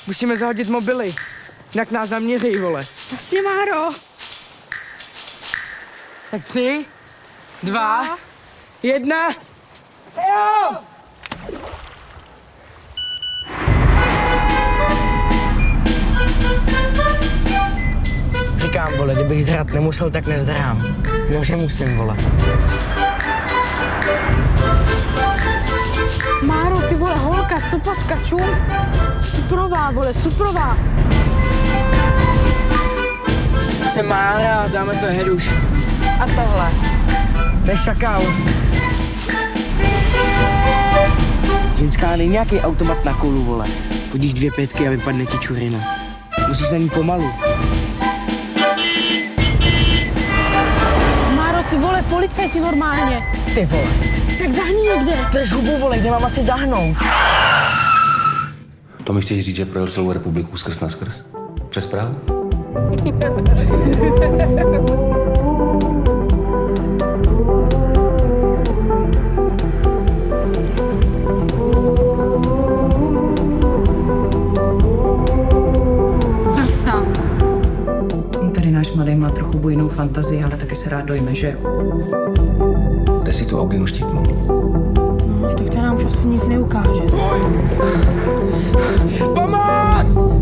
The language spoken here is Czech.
Musíme zahodit mobily. Jinak nás zaměří, vole. Jasně, Máro. Tak 3, 2, 1. Jo! Říkám, vole, kdybych zdrát nemusel, tak nezdrám. Že musím, vole. Máro, ty vole, holka, stopařka, čum. Suprová, vole, suprová. Jsem Mára, dáme to heduš. A tohle? To je šakal. Ženská, není nějaký automat na kolu, vole. Hodíš 2 pětky a vypadne ti čurina. Musíš na ní pomalu. Máro, ty vole, policajti normálně. Ty vole. Tak zahni někde. Drž hubu, vole, kde mám asi zahnout? To mi chceš říct, že projel celou republiku skrz na skrz? Přes Prahu? Zastav. Tady náš mladý má trochu bujnou fantazii, ale taky se rád dojme, že jo? Kde si tu Auginu štípnul? No, tak to nám už asi nic neukáže. Pomoc!